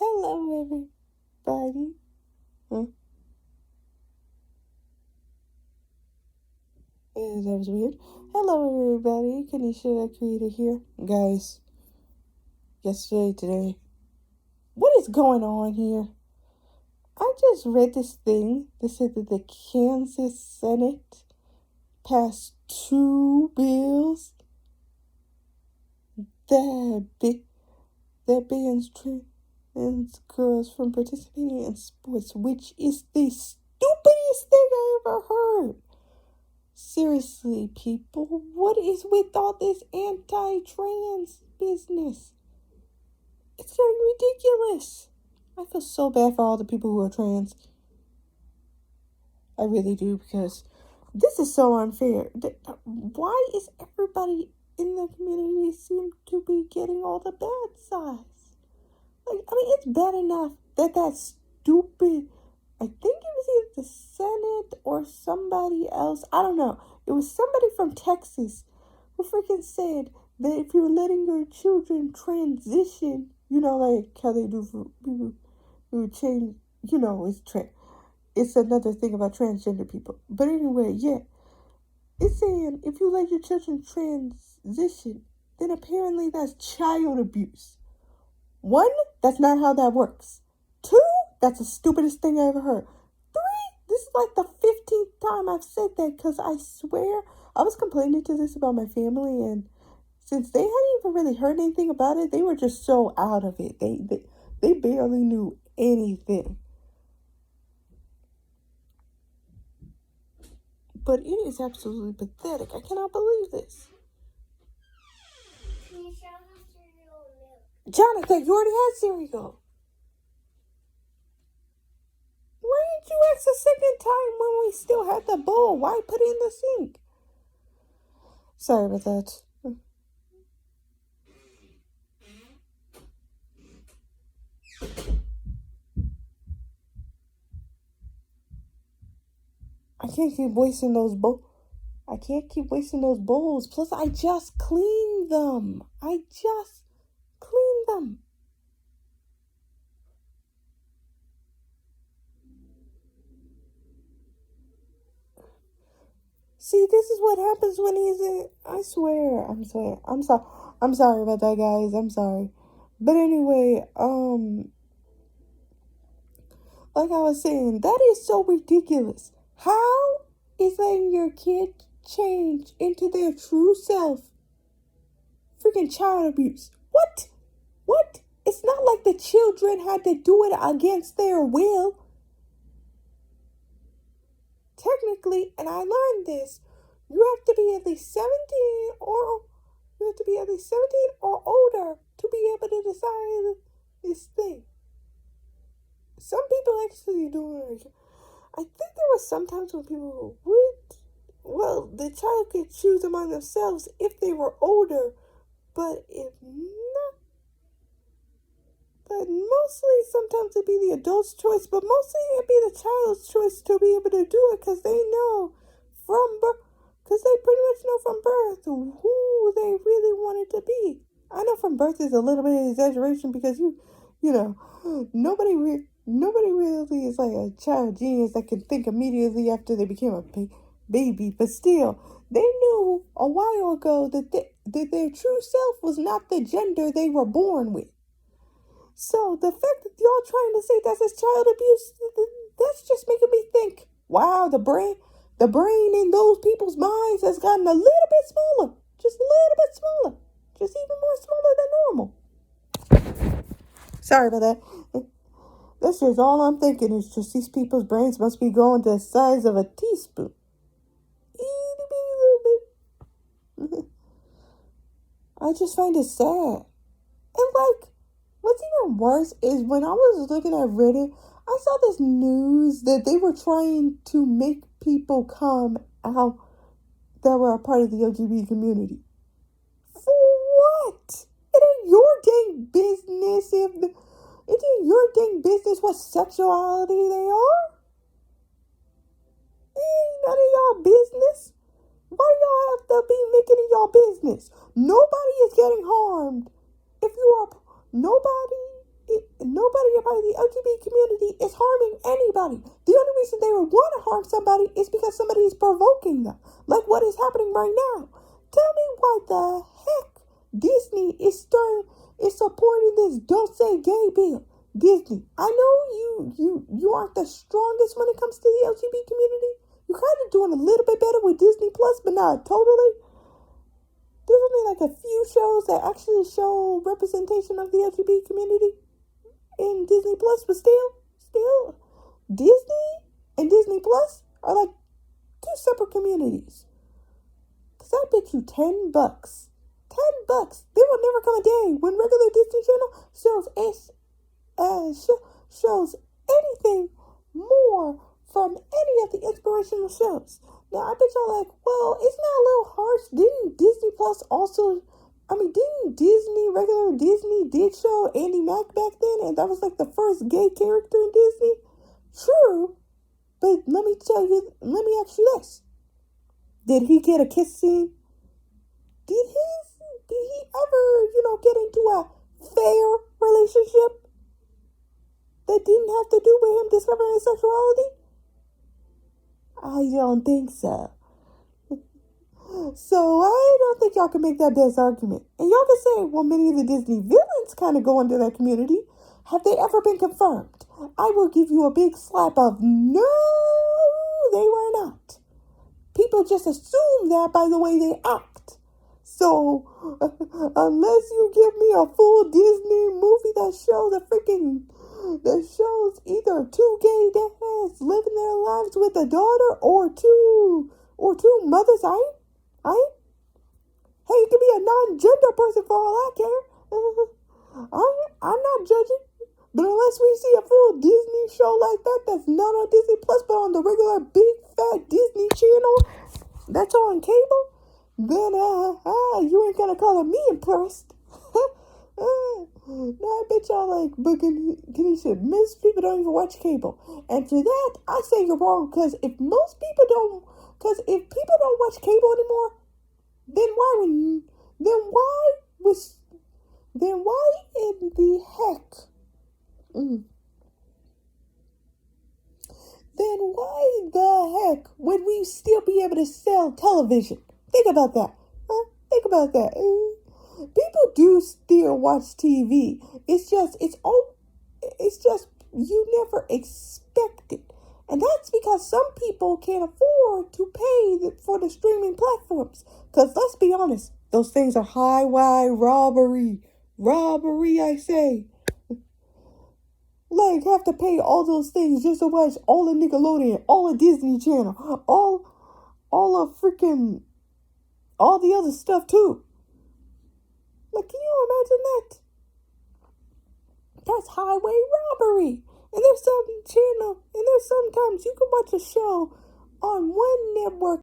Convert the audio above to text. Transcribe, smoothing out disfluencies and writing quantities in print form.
Hello, everybody. Huh? That was weird. Hello, everybody. Kanisha, the creator here. Guys, yesterday, today, what is going on here? I just read this thing that said that the Kansas Senate passed two bills that bans trans girls from participating in sports, which is the stupidest thing I ever heard. Seriously, people, what is with all this anti-trans business? It's getting ridiculous. I feel so bad for all the people who are trans. I really do, because this is so unfair. Why is everybody in the community seem to be getting all the bad sides? It's bad enough that stupid, I think it was either the Senate or somebody else. I don't know. It was somebody from Texas who freaking said that if you're letting your children transition, like how they do for people who change, it's another thing about transgender people. But anyway, yeah. It's saying if you let your children transition, then apparently that's child abuse. One, that's not how that works. Two, that's the stupidest thing I ever heard. Three, this is like the 15th time I've said that, because I swear I was complaining to this about my family, and since they hadn't even really heard anything about it, they were just so out of it. They barely knew anything. But it is absolutely pathetic. I cannot believe this. Jonathan, you already had cereal. Why didn't you ask a second time when we still had the bowl? Why put it in the sink? Sorry about that. I can't keep wasting those bowls. I can't keep wasting those bowls. Plus, I just cleaned them. See, this is what happens when he's in. I swear. I'm sorry. I'm sorry about that, guys. I'm sorry. But anyway, like I was saying, that is so ridiculous. How is letting your kid change into their true self freaking child abuse? What? It's not like the children had to do it against their will. Technically, and I learned this, you have to be at least 17 or older to be able to decide this thing. Some people actually do it. I think there was sometimes when people the child could choose among themselves if they were older, but if not, but mostly sometimes it'd be the adult's choice, but mostly it'd be the child's choice to be able to do it, because they know because they pretty much know from birth who they really wanted to be. I know from birth is a little bit of exaggeration, because nobody really is like a child genius that can think immediately after they became a baby, but still, they knew a while ago that their true self was not the gender they were born with. So the fact that y'all trying to say that's child abuse, that's just making me think, wow, the brain in those people's minds has gotten a little bit smaller, just a little bit smaller, just even more smaller than normal. Sorry about that. That's just all I'm thinking, is just these people's brains must be growing to the size of a teaspoon. Itty bitty little bit. I just find it sad. And what's even worse is when I was looking at Reddit, I saw this news that they were trying to make people come out that were a part of the LGBT community. For what? It ain't your dang business what sexuality they are. It ain't none of y'all business. Why y'all have to be making it y'all business? Nobody is getting harmed. If you are nobody, nobody about the LGBT community is harming anybody. The only reason they would want to harm somebody is because somebody is provoking them, like what is happening right now. Tell me why the heck Disney is supporting this "Don't Say Gay" bill. Disney, I know you aren't the strongest when it comes to the LGBT community. You're kind of doing a little bit better with Disney Plus, but not totally. There's only like a few shows that actually show representation of the LGBT community in Disney Plus, but still, Disney and Disney Plus are like two separate communities. Cause I bet you $10, there will never come a day when regular Disney Channel shows anything more from any of the inspirational shows. Now, I bet y'all like, well, isn't that a little harsh? Didn't Disney Plus also, regular Disney did show Andy Mack back then, and that was like the first gay character in Disney? True, but let me ask you this. Did he get a kiss scene? Did he ever, get into a fair relationship that didn't have to do with him discovering his sexuality? I don't think so. So I don't think y'all can make that best argument. And y'all can say, well, many of the Disney villains kind of go into that community. Have they ever been confirmed? I will give you a big slap of no, they were not. People just assume that by the way they act. So unless you give me a full Disney movie that shows either two gay dads living their lives with a daughter or two mothers, hey, you can be a non-gender person for all I care. I'm not judging. But unless we see a full Disney show like that that's not on Disney Plus but on the regular big fat Disney Channel that's on cable, then you ain't gonna call me impressed. No, I bet y'all like booking said most people don't even watch cable. And to that, I say you're wrong, because if people don't watch cable anymore, then why in the heck? Then why the heck would we still be able to sell television? Think about that. Think about that. People do still watch TV. It's just you never expect it. And that's because some people can't afford to pay for the streaming platforms. Because let's be honest, those things are highway robbery. Robbery, I say. Like, have to pay all those things just to watch all the Nickelodeon, all the Disney Channel, all the other stuff too. Like, can you imagine that? That's highway robbery. And there's sometimes you can watch a show on one network